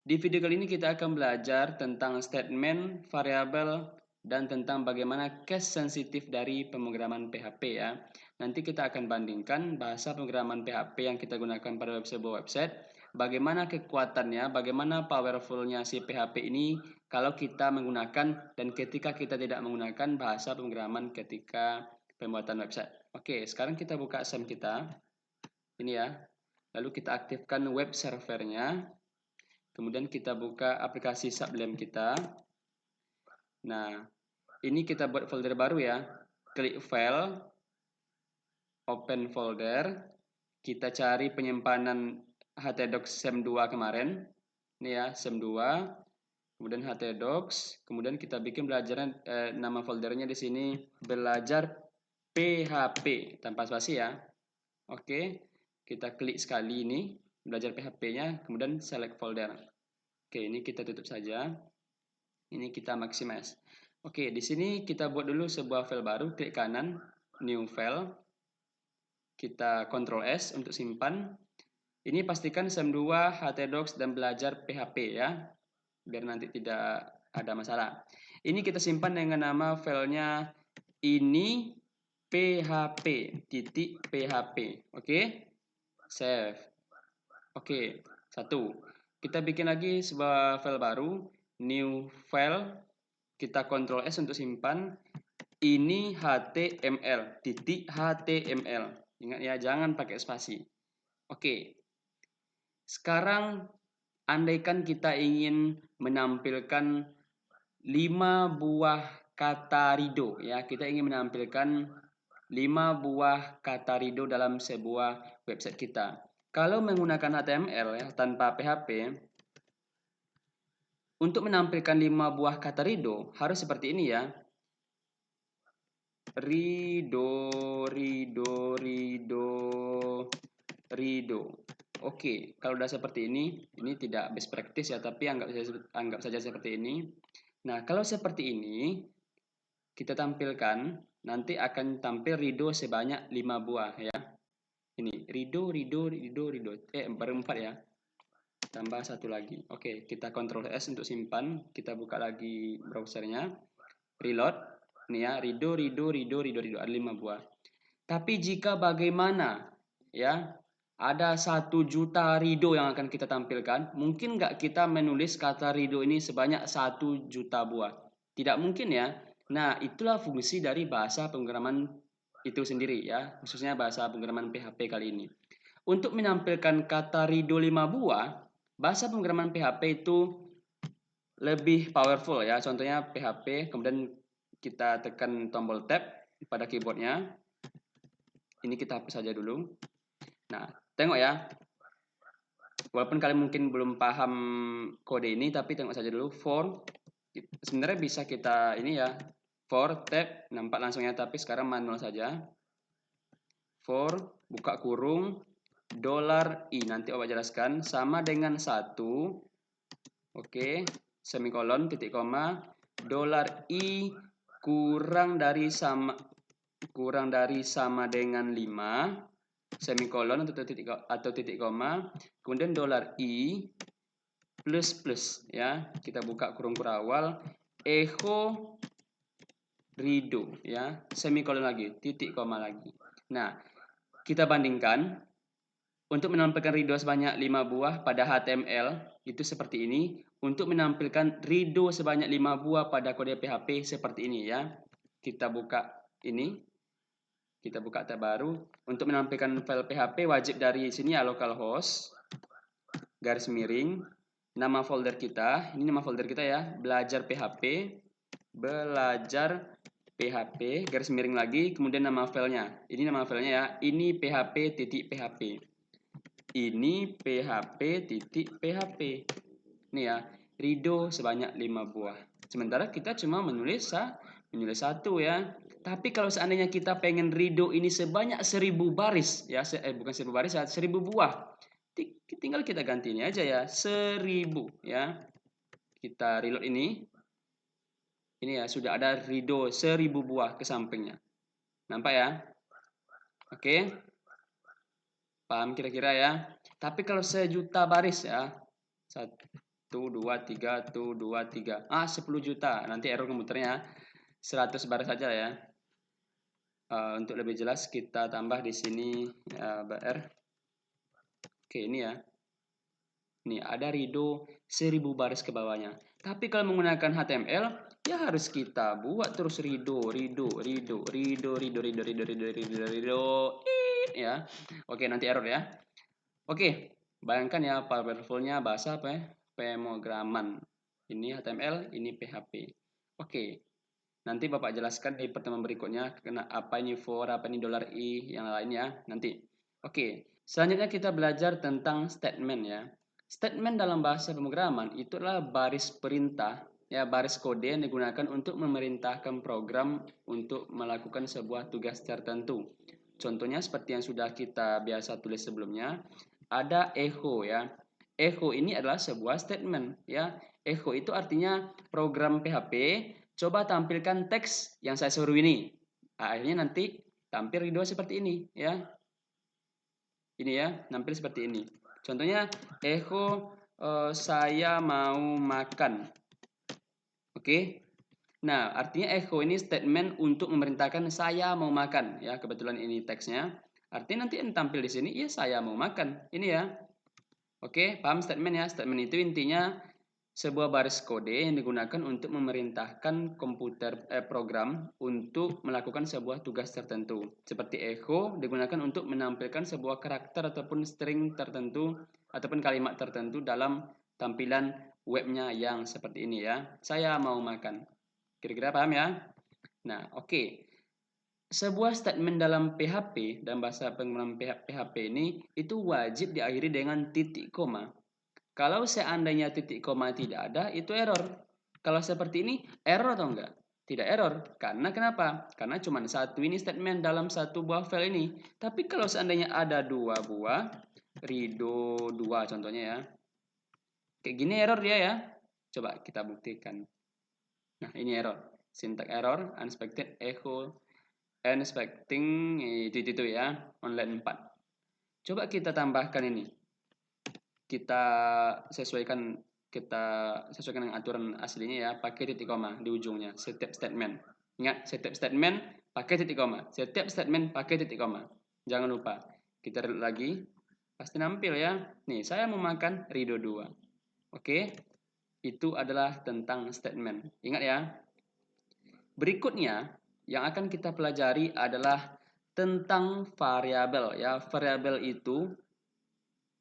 Di video kali ini kita akan belajar tentang statement, variabel, dan tentang bagaimana case sensitif dari pemrograman PHP ya. Nanti kita akan bandingkan bahasa pemrograman PHP yang kita gunakan pada sebuah website, bagaimana kekuatannya, bagaimana powerfulnya si PHP ini kalau kita menggunakan dan ketika kita tidak menggunakan bahasa pemrograman ketika pembuatan website. Oke, sekarang kita buka SAM kita. Ini ya. Lalu kita aktifkan web servernya. Kemudian kita buka aplikasi Sublime kita. Nah, ini kita buat folder baru ya. Klik File, Open Folder. Kita cari penyimpanan htdocs sem2 kemarin. Ini ya, sem2. Kemudian htdocs. Kemudian kita bikin belajaran nama foldernya di sini belajar PHP tanpa spasi ya. Oke, kita klik sekali ini belajar PHP-nya, kemudian select folder. Oke, ini kita tutup saja. Ini kita maximize. Oke, di sini kita buat dulu sebuah file baru, klik kanan, new file. Kita Ctrl S untuk simpan. Ini pastikan sem2, htdocs, dan belajar PHP ya, biar nanti tidak ada masalah. Ini kita simpan dengan nama filenya ini php.php. Oke, save. Oke, satu. Kita bikin lagi sebuah file baru, new file, kita Ctrl S untuk simpan. Ini html. Ingat ya, jangan pakai spasi. Oke. Sekarang andaikan kita ingin menampilkan 5 buah kata rido ya, kita ingin menampilkan 5 buah kata rido dalam sebuah website kita. Kalau menggunakan HTML ya, tanpa PHP, untuk menampilkan 5 buah kata rido harus seperti ini ya. Rido. Oke, kalau udah seperti ini tidak best practice ya, tapi anggap saja seperti ini. Nah, kalau seperti ini kita tampilkan, nanti akan tampil rido sebanyak 5 buah ya. Ini rido. Baru 4 ya. Tambah satu lagi. Oke, kita Ctrl S untuk simpan. Kita buka lagi browsernya. Reload. Ini ya, rido. Ada 5 buah. Tapi jika bagaimana ya, ada 1 juta rido yang akan kita tampilkan, mungkin nggak kita menulis kata rido ini sebanyak 1 juta buah? Tidak mungkin ya. Nah, itulah fungsi dari bahasa pemrograman itu sendiri ya, khususnya bahasa pemrograman PHP kali ini. Untuk menampilkan kata rido 5 buah, bahasa pemrograman PHP itu lebih powerful ya. Contohnya PHP, kemudian kita tekan tombol tab pada keyboardnya. Ini kita hapus saja dulu. Nah, tengok ya. Walaupun kalian mungkin belum paham kode ini, tapi tengok saja dulu. For, sebenarnya bisa kita ini ya. For tab, nampak langsung ya, tapi sekarang manual saja. For, buka kurung, $i, nanti Oba jelaskan, sama dengan 1, oke, semikolon, titik koma, $i kurang dari sama dengan 5, semikolon atau titik koma, kemudian $i plus ya, kita buka kurung kurawal, echo rido ya, semikolon lagi, titik koma lagi. Nah, kita bandingkan untuk menampilkan rido sebanyak 5 buah pada HTML itu seperti ini, untuk menampilkan rido sebanyak 5 buah pada kode PHP seperti ini ya. Kita buka ini. Kita buka tab baru. Untuk menampilkan file PHP wajib dari sini ya, localhost garis miring nama folder kita. Ini nama folder kita ya, belajar PHP garis miring lagi, kemudian nama filenya. Ini nama filenya ya, ini php.php. Ini php.php. Ini ya, rido sebanyak 5 buah. Sementara kita cuma menulis 1 ya. Tapi kalau seandainya kita pengen rido ini sebanyak 1000 baris ya, bukan 1000 baris ya, 1000 buah. Tinggal kita ganti ini aja ya, 1000 ya. Kita reload ini. Ini ya, sudah ada rido 1000 buah ke sampingnya. Nampak ya? Oke. Paham kira-kira ya? Tapi kalau 1 juta baris ya, tuh 23, tuh 23. 10 juta. Nanti error komputernya 100 baris saja ya. Untuk lebih jelas kita tambah di sini BR. Oke, ini ya. Nih, ada Rido 1000 baris ke bawahnya. Tapi kalau menggunakan HTML, ya harus kita buat terus Rido, ya. Oke, nanti error ya. Oke, bayangkan ya powerfulnya bahasa apa ya? Pemrograman. Ini HTML, ini PHP. Oke, nanti Bapak jelaskan di pertemuan berikutnya apa ini for, apa ini $i, yang lainnya nanti. Oke, selanjutnya kita belajar tentang statement ya. Statement dalam bahasa pemrograman itu adalah baris perintah, ya baris kode yang digunakan untuk memerintahkan program untuk melakukan sebuah tugas tertentu. Contohnya seperti yang sudah kita biasa tulis sebelumnya, ada echo ya. Echo ini adalah sebuah statement ya. Echo itu artinya program PHP coba tampilkan teks yang saya suruh ini. Akhirnya nanti tampil di dua seperti ini ya. Ini ya, tampil seperti ini. Contohnya echo saya mau makan. Oke. Nah, artinya echo ini statement untuk memerintahkan saya mau makan ya. Kebetulan ini teksnya. Artinya nanti yang tampil di sini ya saya mau makan. Ini ya. Oke, paham statement ya? Statement itu intinya sebuah baris kode yang digunakan untuk memerintahkan program untuk melakukan sebuah tugas tertentu. Seperti echo digunakan untuk menampilkan sebuah karakter ataupun string tertentu ataupun kalimat tertentu dalam tampilan webnya yang seperti ini ya. Saya mau makan. Kira-kira paham ya? Nah, oke. Sebuah statement dalam PHP, dalam bahasa penggunaan PHP ini, itu wajib diakhiri dengan titik koma. Kalau seandainya titik koma tidak ada, itu error. Kalau seperti ini, error atau enggak? Tidak error. Karena kenapa? Karena cuma satu ini statement dalam satu buah file ini. Tapi kalau seandainya ada dua buah, Rido 2 contohnya ya. Kayak gini error dia ya. Coba kita buktikan. Nah, ini error. Syntax error, unexpected echo, unexpecting itu ya, online 4. Coba kita tambahkan ini. Kita sesuaikan dengan aturan aslinya ya, pakai titik koma di ujungnya setiap statement. Ingat, setiap statement pakai titik koma. Setiap statement pakai titik koma. Jangan lupa. Kita reload lagi. Pasti nampil ya. Nih, saya mau makan Rido 2. Oke. Itu adalah tentang statement. Ingat ya. Berikutnya yang akan kita pelajari adalah tentang variabel ya. Variabel itu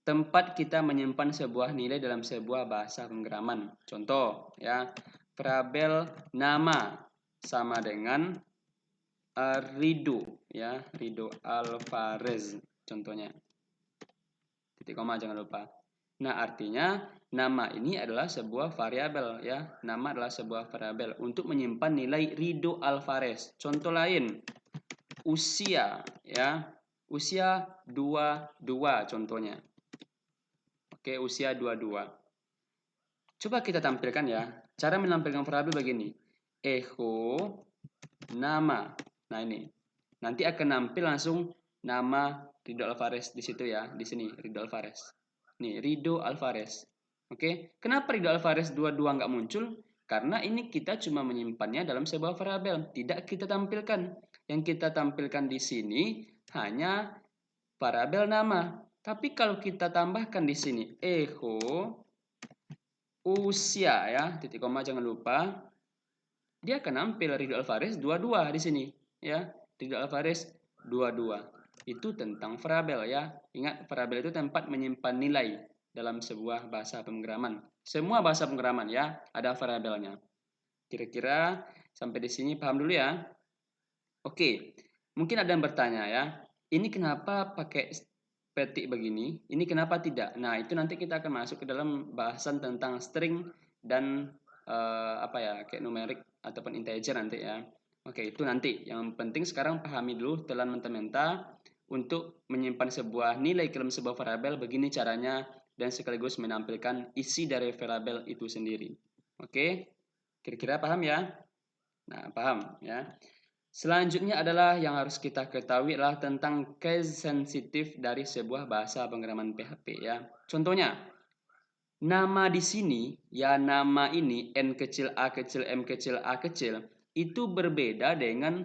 tempat kita menyimpan sebuah nilai dalam sebuah bahasa pemrograman. Contoh ya, variabel nama sama dengan Rido ya, Rido Alvarez contohnya. Titik koma jangan lupa. Nah, artinya nama ini adalah sebuah variabel ya. Nama adalah sebuah variabel untuk menyimpan nilai Rido Alvarez. Contoh lain, usia ya. Usia 22 contohnya. Oke, usia 22. Coba kita tampilkan ya. Cara menampilkan variabel begini. Echo nama. Nah, ini. Nanti akan nampil langsung nama Rido Alvarez di situ ya, di sini Rido Alvarez. Nih, Rido Alvarez. Oke, kenapa Rido Alvarez 22 nggak muncul? Karena ini kita cuma menyimpannya dalam sebuah variabel, tidak kita tampilkan. Yang kita tampilkan di sini hanya variabel nama. Tapi kalau kita tambahkan di sini echo usia ya, titik koma jangan lupa. Dia akan nampil Rido Alvarez 22 di sini ya. Rido Alvarez 22. Itu tentang variabel ya. Ingat, variabel itu tempat menyimpan nilai dalam sebuah bahasa pemrograman. Semua bahasa pemrograman ya ada variabelnya. Kira-kira sampai di sini paham dulu ya. Oke. Mungkin ada yang bertanya ya. Ini kenapa pakai petik begini, ini kenapa tidak? Nah, itu nanti kita akan masuk ke dalam bahasan tentang string dan kayak numerik ataupun integer nanti ya. Oke, itu nanti. Yang penting sekarang pahami dulu telan mentah-mentah untuk menyimpan sebuah nilai dalam sebuah variabel, begini caranya dan sekaligus menampilkan isi dari variabel itu sendiri. Oke? Kira-kira paham ya? Nah, paham ya. Selanjutnya adalah yang harus kita ketahui adalah tentang case sensitif dari sebuah bahasa pemrograman PHP ya. Contohnya, Nama di sini, ya nama ini N kecil, A kecil, M kecil, A kecil, itu berbeda dengan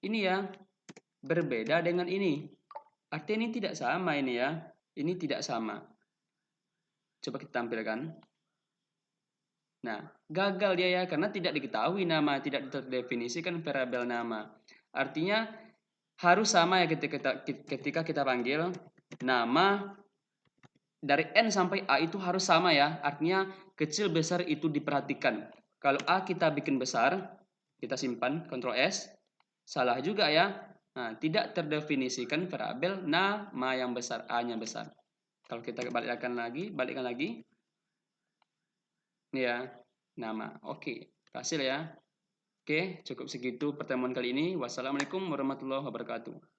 ini ya, berbeda dengan ini. Artinya ini tidak sama ini ya, ini tidak sama. Coba kita tampilkan. Nah, gagal dia ya, karena tidak diketahui nama, tidak terdefinisikan variabel nama. Artinya harus sama ya ketika kita panggil nama dari N sampai A itu harus sama ya. Artinya kecil besar itu diperhatikan. Kalau A kita bikin besar, kita simpan, Ctrl S, salah juga ya. Nah, tidak terdefinisikan variabel nama yang besar, A-nya besar. Kalau kita balikkan lagi, ini ya, nama. Oke, berhasil ya. Oke, cukup segitu pertemuan kali ini. Wassalamualaikum warahmatullahi wabarakatuh.